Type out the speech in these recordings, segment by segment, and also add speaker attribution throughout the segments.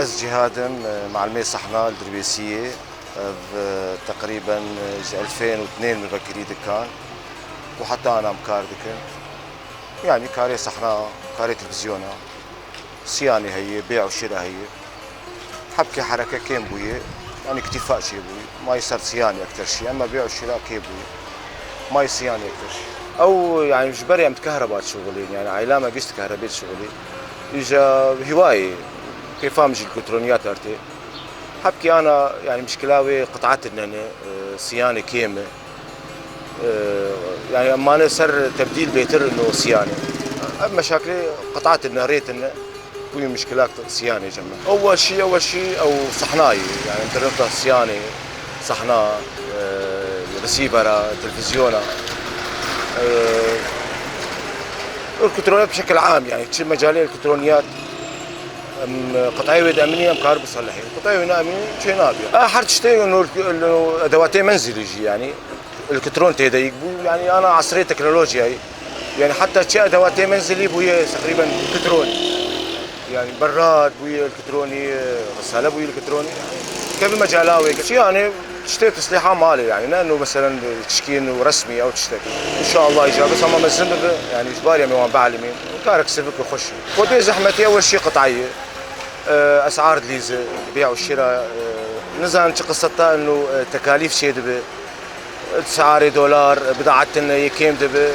Speaker 1: أز جهادم مع المي صحنا الدربيسية تقريبا 2002 من بكري دكان وحتى أنا مكار دكن يعني كاري صحنا كاري تلفزيونا صيانة هي بيع وشراء هي حبكي حركة كيم بوي يعني اكتفاء شي بوي ما يصير صيانة أكثر شيء أما بيع وشراء كيم بوي ما يصيانة أكثر شيء أو يعني جبري عم تكهربات شغلين يعني عيلامة قست كهربيت شغلي إجا هواية كيف فامج الكترونيات أرتي حبكي أنا يعني مشكلاوي قطعت إن صيانة كيمة يعني أما أنا صار تبديل بيتر إنه صيانة مشاكلي قطعت إن ريت إنه كل مشكلات صيانة جمع أول شيء أو صحناي يعني إنترنت صيانة صحنا رسيفرة تلفزيونة الكترونيات بشكل عام يعني كل مجالي الكترونيات قطعية أمنية مكهرب بصلحين قطعية أمنية شيء نابية حرت شتي إنه أدواتي منزلية يعني الكترون تيدا يقبو يعني أنا عصرية تكنولوجيا يعني حتى شيء أدواتي منزلي بويا تقريبا كترون يعني براد بويا الكتروني غسالة بويا الكتروني كيف مجالاوي شيء يعني تشتري تصليحات مالي يعني لأنه مثلا تشكين رسمي أو تشتري إن شاء الله يجاب بس أما مزنبه يعني جباري من بعلمين كارك سيفك وخش ودي زحمتي أول شيء قطعية أسعار دليزة البيع والشراء نزان قصتها إنه تكاليف شيء دبي $9 بضاعتنا يكيم دبي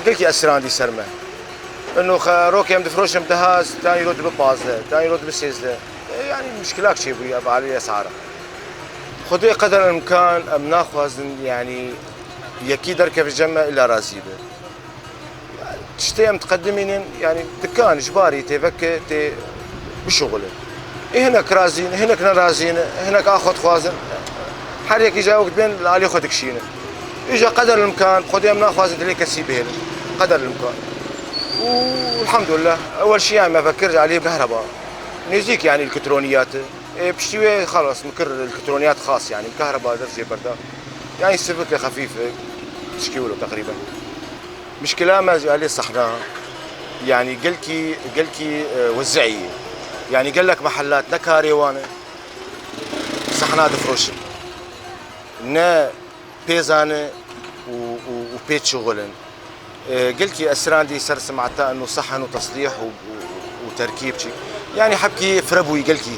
Speaker 1: قلت أسران دي سرمة إنه روكي يم دفروش مدهاز تاني يرد ببازله تاني يرد بسيزله يعني مشكلات شيء بويا بعلي أسعاره خذي قدر الإمكان أم ناخذ يعني يكيد ركب الجمع إلا رازيبه تشتي متقدمين يعني دكان إجباري تفك بشغله هناك رازين هناك نرازين هناك آخذ خوازن حريك إجا وقت بين لا ياخذ كشينه إجا قدر الإمكان خذي أم ناخذ دليل كسيبه قدر الإمكان والحمد لله أول شيء يعني ما بفكر عليه كهرباء نزيك يعني الكترونيات بشتوي خلاص مكر الكترونيات خاص يعني كهرباء درجة بردان يعني السبكة خفيفة تشكيله تقريبا مشكلة ما عليه صحناها يعني قلكي وزعية يعني قال لك محلات نكاري وانا صحنات فروش نا بيزانة وبيت شغلن قلكي أسران دي سر سمعتها إنه صحن وتصليح وتركيب شيء يعني حبكي فربوي قلكي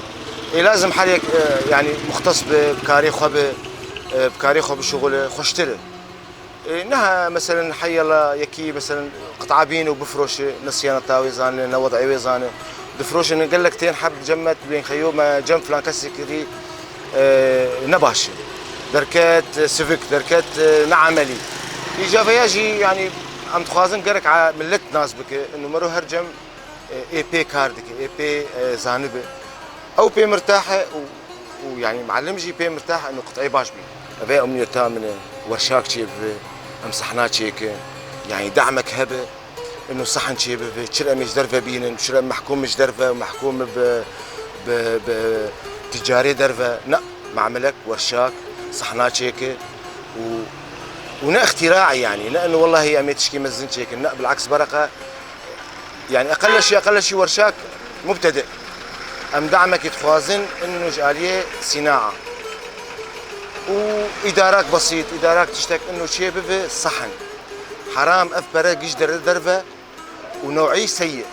Speaker 1: لازم حالك يعني مختص بكاري خب شغل خشتره انها مثلا حي الله يكي مثلا قطعه بين وبفرش نصيانه تاويزان وضعي ويزان بفرش قال لك تين حب جمت بين خيومه جنب فلان كسكري نباش دركات سيفيك دركات نعملي اجابه يجي يعني عم تخازن قرك على ملت ناس بك انه مرو هرجم اي بي كاردك اي بي زانبه او بي مرتاحه ويعني معلم جي بي مرتاحه انه قطعي باش بي ابي امنيه تامنه ورشاك شيء امسحنات شيك يعني دعمك هبه انه صحن شيء بشرى مش درفه بينن شرى محكوم مش درفه ومحكوم ب تجاري درفه لا معملك ورشاك صحنات شيك ونا اختراعي يعني لانه والله هي امي تشكي مزن شيك لا بالعكس برقه يعني اقل شيء ورشاك مبتدئ ام دعمك يتخوازن انه جاليه صناعه وادارات بسيط ادارات تشتك انه شيء بفي صحن حرام اف برقش درفه ونوعي سيء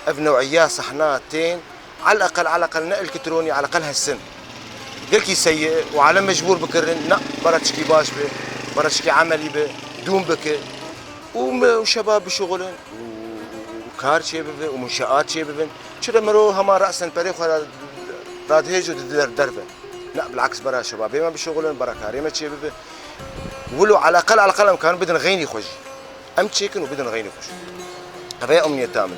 Speaker 1: اف نوعيات صحناتين على الاقل نقل الكتروني على الاقل هالسن قلكي سيء وعلى مجبور بكرن لا برا تشكي باش به برا تشكي عملي به دوم بك وشباب بشغلن وكار شيء بفي ومنشآت شيء بفن شو مرو هما راسا بريخ راد هيجو درفه لا بالعكس برا شباب ما بشغلن برا كاري ما شيء بفي ولو على الاقل كانوا بدنا غيني خوش ام تشيكن وبدنا غيني خوش هذا امنيه تامه